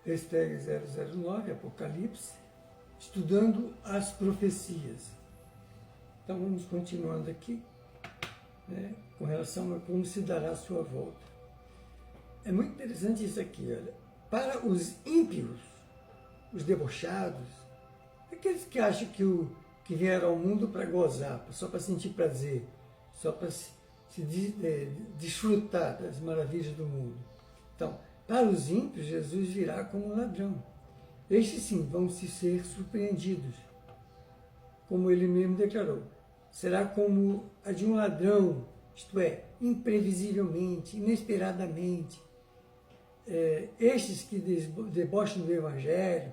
hashtag 009, Apocalipse, estudando as profecias. Então vamos continuando aqui, né, com relação a como se dará a sua volta. É muito interessante isso aqui, olha. Para os ímpios, os debochados, aqueles que acham que vieram ao mundo para gozar, só para sentir prazer, só para desfrutar das maravilhas do mundo. Então, para os ímpios, Jesus virá como um ladrão. Estes sim vão se ser surpreendidos, como ele mesmo declarou. Será como a de um ladrão, isto é, imprevisivelmente, inesperadamente. Estes que debocham do Evangelho,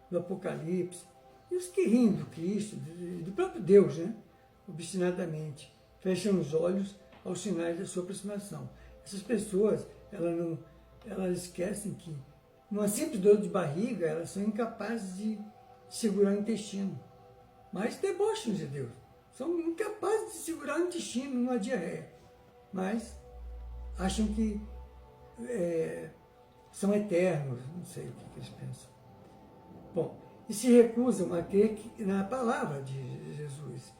do Apocalipse, e os que riem do Cristo, do próprio Deus, né? Obstinadamente, fecham os olhos aos sinais da sua aproximação. Essas pessoas, elas esquecem que, numa simples dor de barriga, elas são incapazes de segurar o intestino. Mas debocham de Deus. São incapazes de segurar o intestino numa diarreia. Mas acham que são eternos, não sei o que eles pensam. Bom, e se recusam a crer na palavra de Jesus.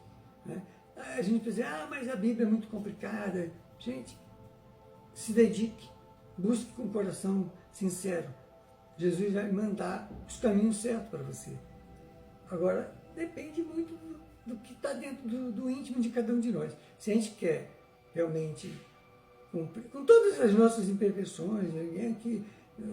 Né? A gente pensa, mas a Bíblia é muito complicada. Gente, se dedique, busque com o coração sincero. Jesus vai mandar os caminhos certos para você. Agora, depende muito do que está dentro do íntimo de cada um de nós. Se a gente quer realmente cumprir, com todas as nossas imperfeições, ninguém aqui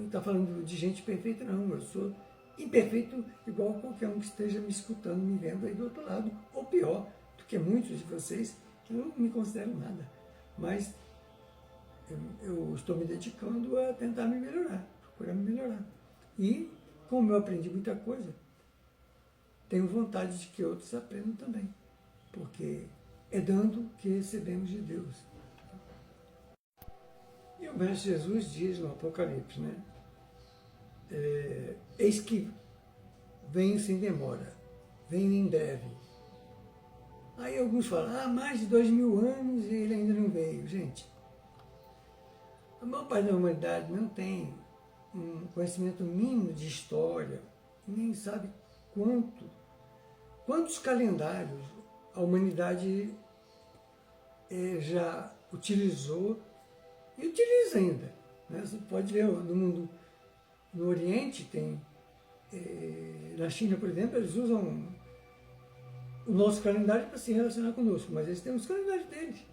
está falando de gente perfeita, não. Eu sou imperfeito igual a qualquer um que esteja me escutando, me vendo aí do outro lado, ou pior do que muitos de vocês, que eu não me considero nada. Mas eu estou me dedicando a tentar me melhorar, procurar me melhorar. E, como eu aprendi muita coisa, tenho vontade de que outros aprendam também, porque é dando que recebemos de Deus. E o Mestre Jesus diz no Apocalipse, né? Eis que venho sem demora, venho em breve. Aí alguns falam, mais de 2000 anos e ele ainda não veio. Gente, a maior parte da humanidade não tem um conhecimento mínimo de história, nem sabe quantos calendários a humanidade já utilizou e utiliza ainda. Né? Você pode ver no mundo, no Oriente, tem, na China, por exemplo, eles usam o nosso calendário para se relacionar conosco, mas eles têm os calendários deles.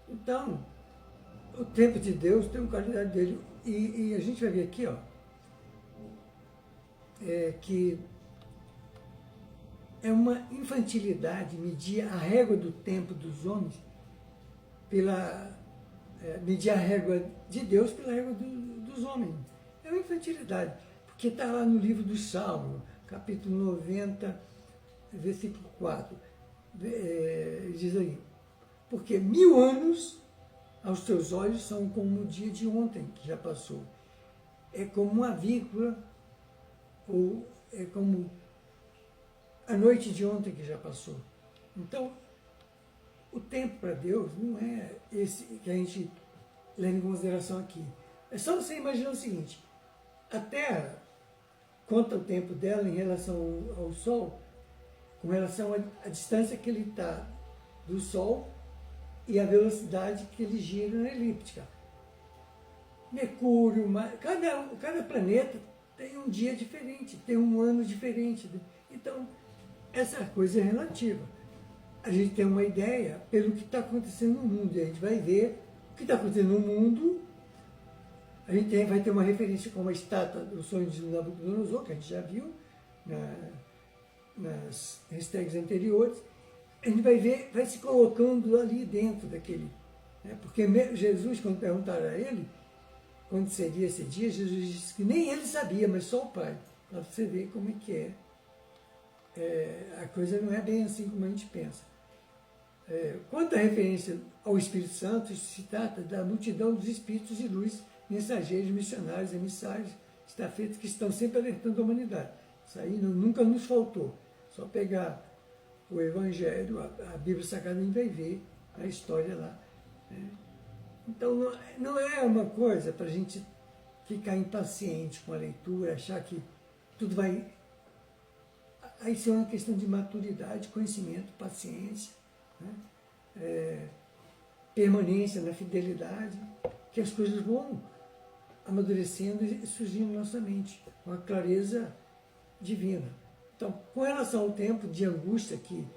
Então, o tempo de Deus tem um calendário dele. E a gente vai ver aqui, que é uma infantilidade medir a régua do tempo dos homens medir a régua de Deus pela régua dos homens. É uma infantilidade, porque está lá no livro dos Salmos, capítulo 90, versículo 4. Diz aí, porque 1000 anos aos teus olhos são como o dia de ontem, que já passou. É como uma vírgula, ou é como a noite de ontem que já passou. Então, o tempo para Deus não é esse que a gente leva em consideração aqui. É só você imaginar o seguinte, a Terra conta o tempo dela em relação ao Sol, com relação à distância que ele está do Sol e a velocidade que ele gira na elíptica. Mercúrio, cada planeta tem um dia diferente, tem um ano diferente. Então, essa coisa é relativa. A gente tem uma ideia pelo que está acontecendo no mundo, e a gente vai ver o que está acontecendo no mundo. A gente vai ter uma referência como a estátua do sonho de Nabucodonosor, que a gente já viu nas hashtags anteriores. A gente vai ver, vai se colocando ali dentro daquele. Né? Porque Jesus, quando perguntaram a ele quando seria esse dia, Jesus disse que nem ele sabia, mas só o Pai. Para você ver como é que é. A coisa não é bem assim como a gente pensa. Quanto à referência ao Espírito Santo, se trata da multidão dos espíritos de luz, mensageiros, missionários, emissários, estafetas, que estão sempre alertando a humanidade. Isso aí nunca nos faltou. Só pegar o Evangelho, a Bíblia Sagrada, a gente vai ver a história lá. Né? Então, não é uma coisa para a gente ficar impaciente com a leitura, achar que tudo vai... Aí isso é uma questão de maturidade, conhecimento, paciência, né? Permanência na fidelidade, que as coisas vão amadurecendo e surgindo na nossa mente, com a clareza divina. Então, com relação ao tempo de angústia que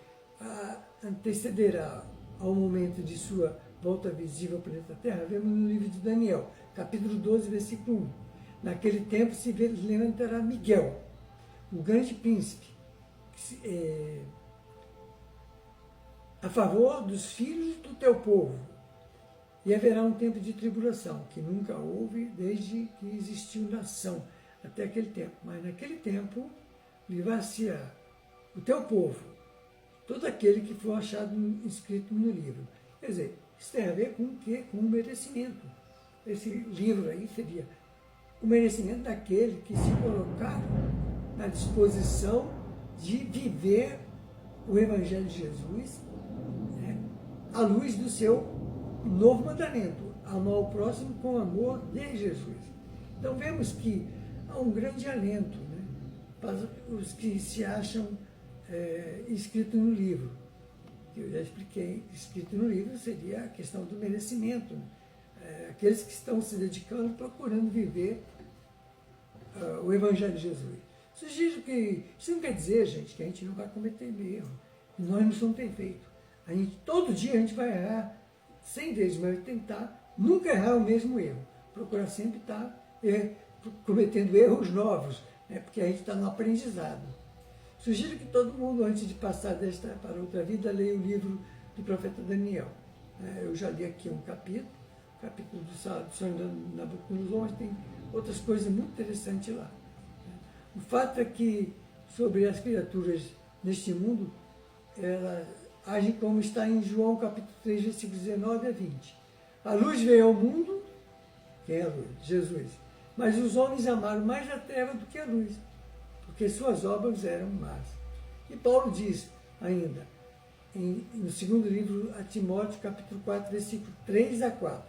antecederá ao momento de sua volta visível ao planeta Terra, vemos no livro de Daniel, capítulo 12, versículo 1. Naquele tempo se levantará Miguel, o grande príncipe, a favor dos filhos do teu povo. E haverá um tempo de tribulação, que nunca houve desde que existiu nação, até aquele tempo. Mas naquele tempo, livrar-se-á o teu povo, todo aquele que for achado inscrito no livro. Quer dizer, isso tem a ver com o quê? Com o merecimento. Esse livro aí seria o merecimento daquele que se colocar na disposição de viver o Evangelho de Jesus, né, à luz do seu novo mandamento, amar o próximo com amor de Jesus. Então vemos que há um grande alento, né, para os que se acham inscritos no livro. Eu já expliquei, escrito no livro seria a questão do merecimento, né? Aqueles que estão se dedicando, procurando viver o Evangelho de Jesus. Sugiro que, isso não quer dizer, gente, que a gente não vai cometer erro. Nós não somos perfeitos. Todo dia a gente vai errar 100 vezes, mas tentar nunca errar o mesmo erro. Procurar sempre estar cometendo erros novos, né, porque a gente está no aprendizado. Sugiro que todo mundo, antes de passar desta para outra vida, leia o livro do profeta Daniel. Eu já li aqui um capítulo do Sonho de Nabucodonosor, mas tem outras coisas muito interessantes lá. O fato é que, sobre as criaturas neste mundo, elas agem como está em João capítulo 3, versículos 19 a 20. A luz veio ao mundo, quem é a luz? Jesus. Mas os homens amaram mais a treva do que a luz, porque suas obras eram más. E Paulo diz ainda, no segundo livro a Timóteo, capítulo 4, versículo 3 a 4.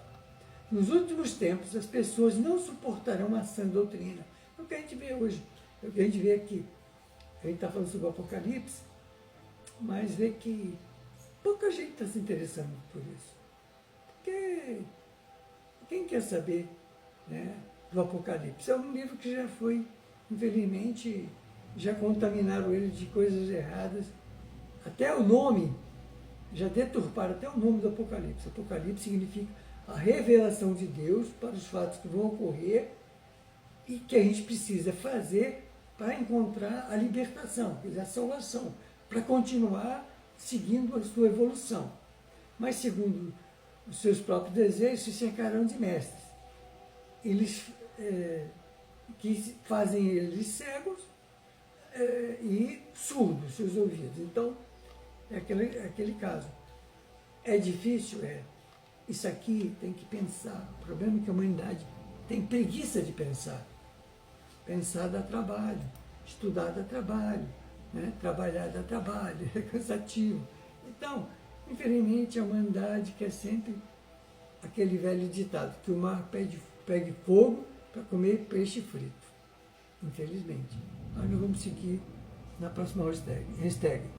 Nos últimos tempos, as pessoas não suportarão a sã doutrina. É o que a gente vê hoje, é o que a gente vê aqui. A gente está falando sobre o Apocalipse, mas vê que pouca gente está se interessando por isso. Porque quem quer saber, né, do Apocalipse? É um livro que já foi, infelizmente, já contaminaram ele de coisas erradas. Até o nome, já deturparam até o nome do Apocalipse. Apocalipse significa a revelação de Deus para os fatos que vão ocorrer e que a gente precisa fazer para encontrar a libertação, quer dizer, a salvação, para continuar seguindo a sua evolução. Mas, segundo os seus próprios desejos, se cercarão de mestres. Eles que fazem eles cegos e surdos seus ouvidos. Então, é aquele caso. É difícil? Isso aqui tem que pensar. O problema é que a humanidade tem preguiça de pensar. Pensar dá trabalho, estudar dá trabalho, né? Trabalhar dá trabalho, é cansativo. Então, infelizmente, a humanidade quer sempre aquele velho ditado, que o mar pegue fogo para comer peixe frito. Infelizmente. Mas nós vamos seguir na próxima hashtag.